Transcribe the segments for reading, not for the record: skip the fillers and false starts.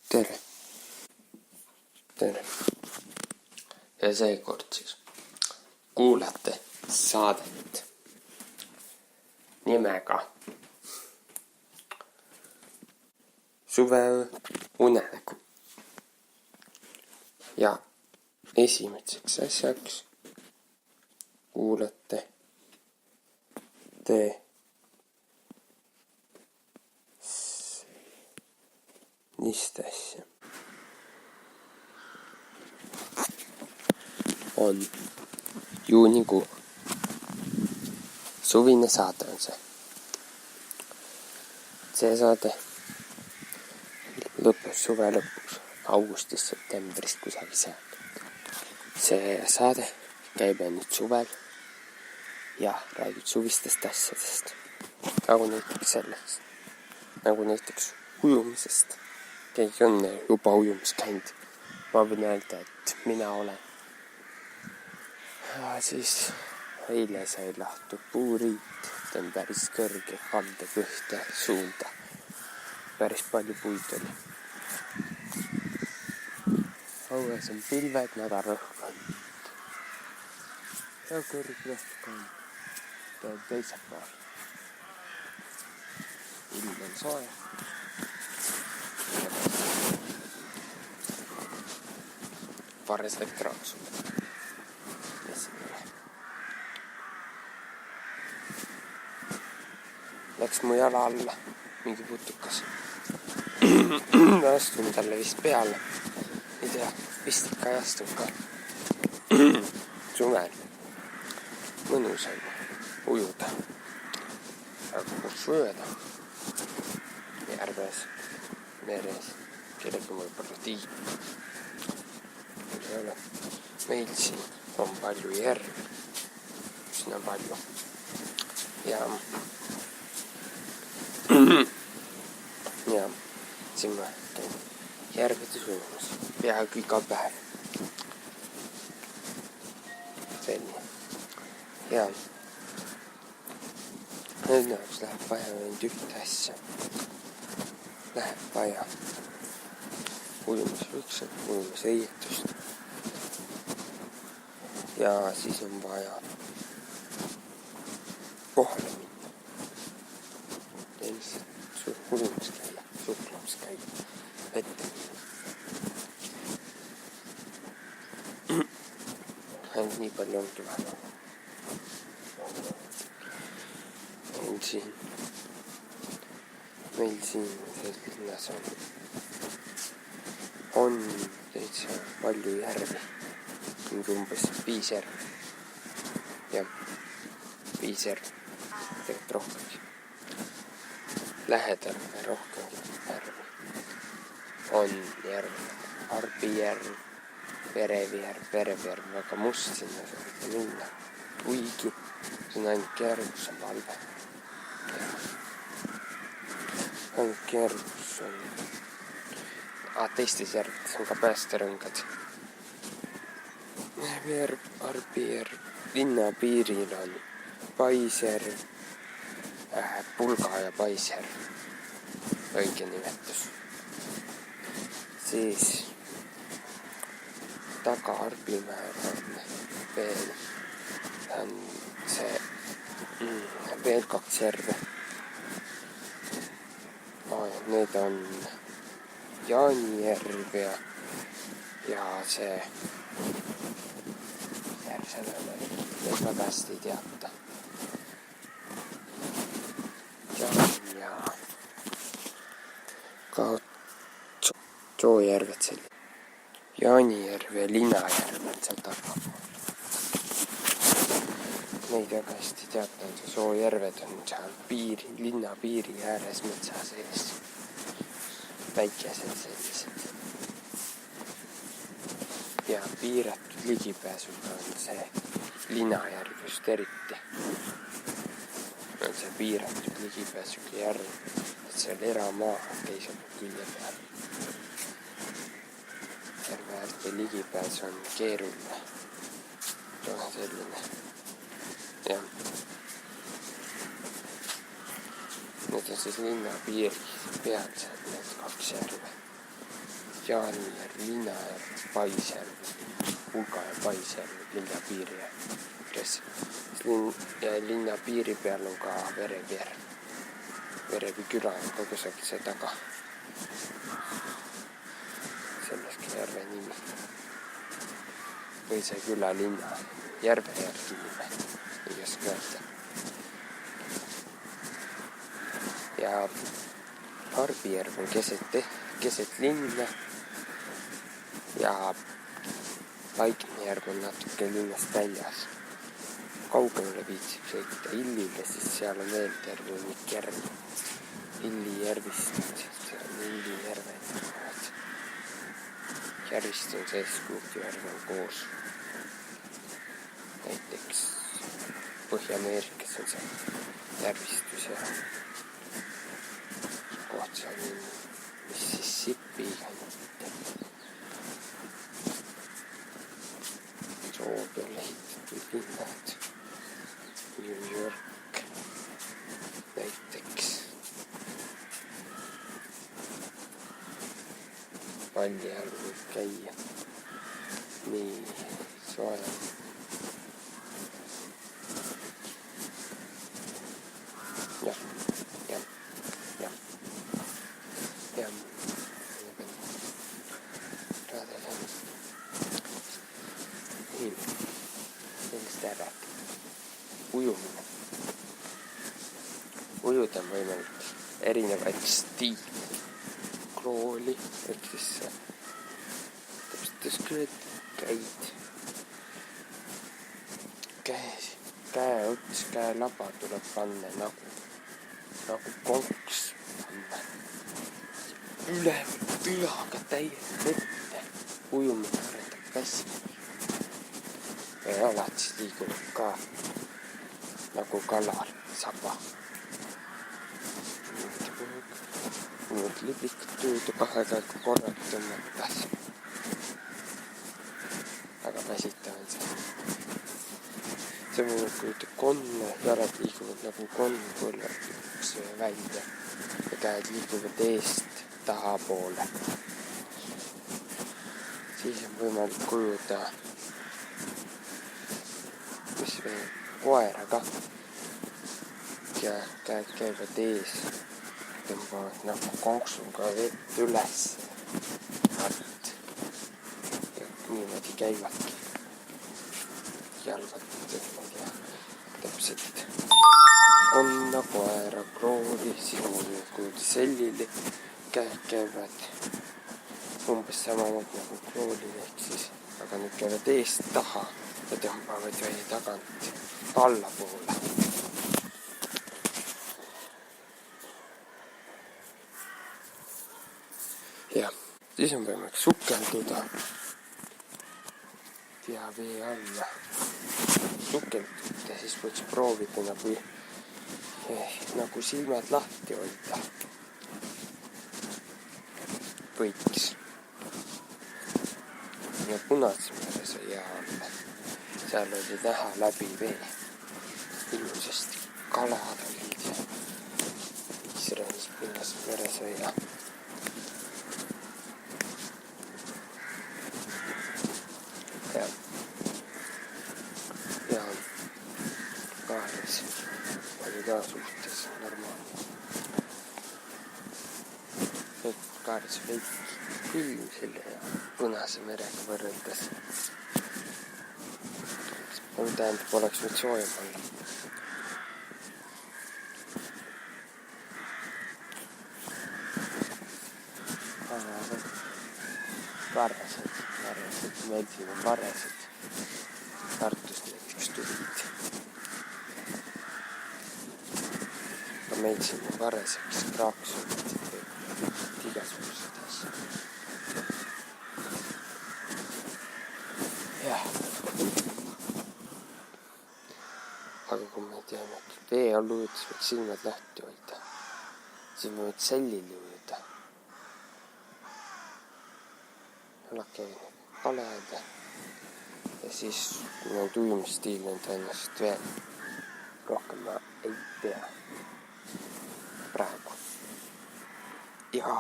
tere. Ja seekord siis kuulate saadet nimega Suveunenägu. Ja esimeseks asjaks kuulate te niistä asja. On juunikuu. Suvine saade on see. See saade lõppes suve lõpus, augustis, septembrist kusagil seal. See saade käib nüüd suvel ja räägib suvistest asjadest. Nagu näiteks ujumisest. Keegi on juba ujumis käinud. Ma võin öelda, et mina olen. Ja siis eile sai lahtu puuriit, ta on päris kõrge, kaldab ühte suunda. Päris palju puid oli. Õues on pilved, nädalrõhk on. Ja kõrgrõhk on teisel pool. Ilm on soe. Pares läks raaksu. Läks mu jala alla mingi putukas. Astun talle vist peale. Ei tea, vist ikka ei astunud ka. Suvel. Mõnus on ujuda. Aga kus ujuda? Järves, meres, kellegi võib-olla tiib. Ei ole. Meil siin on palju järvi. Siin on palju. Ja siin ma käin järvedes ujumas peaaegu iga päev. Selline. Ja nüüd jaoks läheb vaja ainult ühte asja. Läheb vaja ujumisriietust. Ja siis on vaja kohale minna. Ja lihtsalt ujumas käia, suhtlemas käia, vette minna. Ainult nii palju ongi vaja. Meil siin linnas on täitsa palju järvi. Umbes 5 järvi. Ja 5 järvi. Tegelikult rohkemgi. Lähedal või rohkem järvi. On järv, Arbijärv, Verevjärv, väga must sinna saab minna. Kuigi see on ainult järv, kus on valve. Ainult järv, kus on... teistes järvides on ka päästerõngad. Arbijärv, linnapiiril on Paisjärv, Pulga ja Paisjärv, õige nimetus. Siis taga Arbimäel on veel 2 järve. Need on Jaanijärv ja see järv sellele väga hästi ei teata. Ja ka Soojärved selline. Jaanijärv ja Linnajärv on seal taga. Neid väga hästi teatan, see Soojärved on seal linna piiri ääres metsa sees. Väikesed sellised. Ja piiratud ligipääsuga on see Linnajärv just eriti. On see piiratud ligipääsuga järv, et seal eramaa teisel külje peal. Järve äälte ligipääs on keeruline. Selline. Ja need on siis linna piiri peal seal need 2 järve. Jaanjärv, Linnajärv, Paisjärv, Pulga ja Paisjärv linna piiri ääres. Ja linna piiri peal on ka Verevi järv. Verevi küla on ka kusagil see taga. Sellestki järve nimi. Või see küla linna järve järgi nime. Ei oska öelda. Ja Harbijärv on keset linna. Ja Laiknejärv on natuke linnast väljas. Kaugemale viitsib sõita Illile, siis seal on veel terve hunnik järvi. Illi järvistud, seal on Illi järved. Järvist on sees, kuhugi järv on koos. Näiteks Põhja-Ameerikas on see järvistus ja koht seal on Mississippi kanti. Soo peal ehitatud linnad. New York näiteks. Palli all võib käia. Nii soe. Ja. Niin. Millest ära? Ujumine. Ujuda on võimalik erinevaid stiile. Krooli, ehk siis täpselt käeots, käelaba tuleb panna nagu konks panna. Üleval pülaga täielt ette. Ujumine arendab käsi. Ja jalad siis liiguvad ka nagu kalal, saba. Nüüd liblikud tuudu kahega korralt tõmmatas. Väga väsitav on see. See on kui konne, jalad liiguvad nagu konn põlvaks välja ja käed liiguvad eest taha poole. Siis on võimalik ujuda mis veel koera ka ja käed käivad ees. Tõmbavad nagu konksuga vett üles alt ja niimoodi käivadki jalgad ja täpselt konna, koera, krooli, sinu sellili käivad umbes samamoodi nagu kroolil ehk siis, aga nüüd käivad eest taha ja tõmbavad veidi tagant allapoole. Ja siis on võimalik sukelduda ja vee alla sukelduda, siis võiks proovida nagu silmad lahti hoida. Võiks. Ja Punasmäe sai jää alla. Seal oli näha läbi vee. Ilusasti kalad olid ja Iisraelis Punasmäe sai jää. Ja Kaares oli ka suhtes normaalne. Nüüd Kaares veidi külm selle ja Punase merega võrreldes. Tähendab, oleks nüüd soojem olla. Varresed, meil siin on varresed. Tartust näiteks tulid. Aga meil siin on varreseks kraaksud, igasugused asjad. Jah. Aga kui me teame, et vee all ujudes võiks silmad lahti hoida, siis me võid sellili ujuda. Jalad käivad kaled ja siis need ujumisstiil on tõenäoliselt veel rohkem ma ei tea praegu. Ja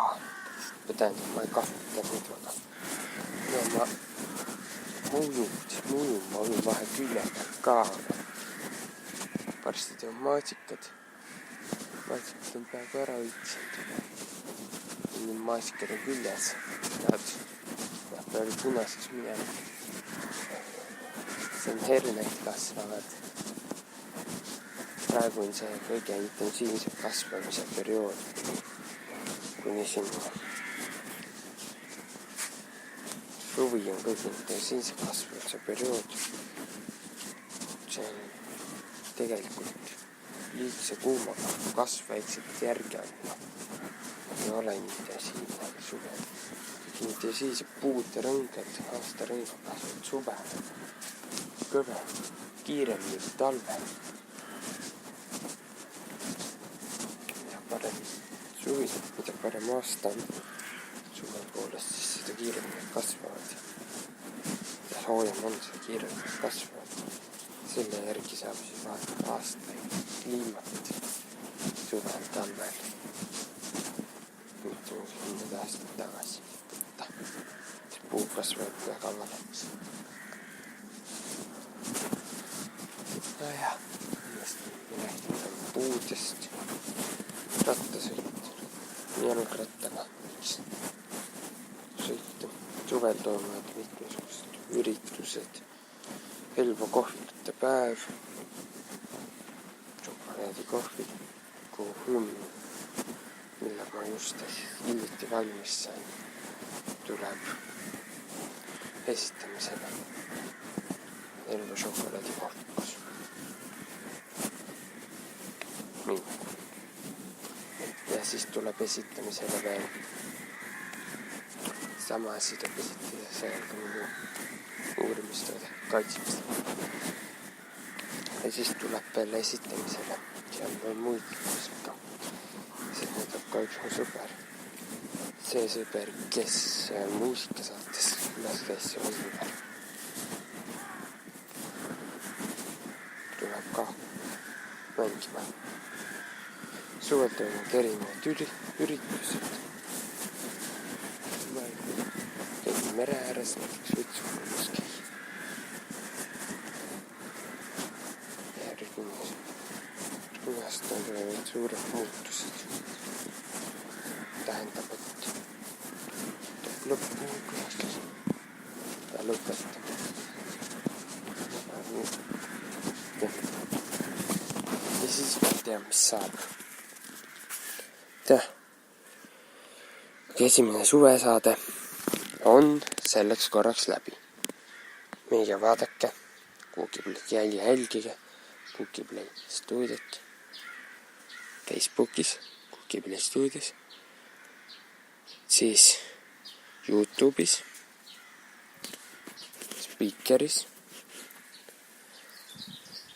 tähendab, ma ei kasuta neid väga. No ma muinu ma võin vahe külje pealt ka, aga varsti teevad maasikad. Maasikad on peaaegu ära õitsenud. Need maasikad on küljes. Nad peavad punaseks minema. See on herneid kasvavad. Praegu on see kõige intensiivsem kasvamise periood. Kuni sinna. Suvi on kõige intensiivsem kasvamise periood. See on tegelikult liigse kuumaga kasv väikselt järgi andma. Ei ole intensiivne suvel. Intensiivsed puude rõngad, aasta rõngad kasvavad suvel. Kõve, kiiremini kui talvel. Mida parem suvi, mida parem aasta on suve poolest, siis seda kiiremini kasvavad. Ja soojem on, seda kiiremini kasvavad. Selle järgi saab siis vaadata aastaid kliimat suvel, talvel. Nüüd on 10 aastat tagasi. See puu kasvab väga valeks. No jah, millest puudest rattasõitu. Jalgrattaga sõitu. Suvel toimuvad mitmesugused üritused. Elva kohvikute päev. Šokolaadikohviku mille ma just hiljuti valmis sain, tuleb esitamisele Elva šokolaadikohvikus. Ja siis tuleb esitamisele veel sama asi tuleb esitada seal ka minu uurimistööd kaitsmist. Ja siis tuleb veel esitamisele seal veel muid muusika. See näitab ka üks mu sõber. See sõber, kes muusikasaates üles käis, see Oliver. Tuleb ka mängima. Suvel toimuvad erinevad üritused. Käin mere ääres, näiteks võtsukulus käi. Järgmine aasta on tulevad suured muutused. Tähendab, et tuleb lõppu külastus ja lõpetama. Ja siis ma ei tea, mis saab. Esimene suvesaade on selleks korraks läbi. Meiega vaadake, jälgige Kukiplay stuudiot Facebookis, Kukiplay stuudios, siis YouTube'is, Speakeris,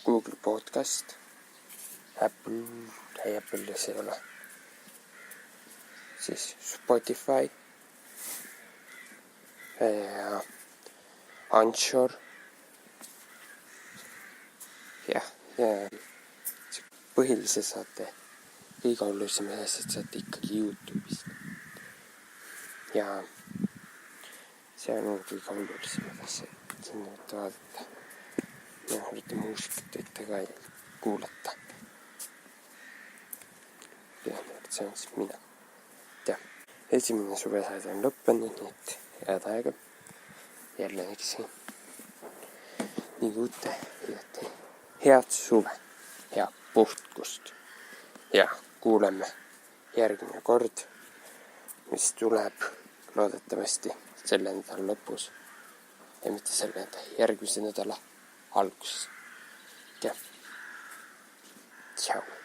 Google Podcast, Apple'is ei ole, siis Spotify ja Anchor ja põhilise saate kõige olulisema asjad saate ikkagi YouTube'ist. Ja see on kõige olulisemad asjad, sinna võite vaadata. Ja võite muusikat võite ka kuulata. Ja see on siis mina. Ja esimene suvesaade on lõppenud, nii et head aega. Jälle näksi. Nii uute head suve, head puhkust ja kuuleme järgmine kord, mis tuleb loodetavasti selle nädala lõpus ja mitte selle järgmise nädala alguses. Ja, tšau.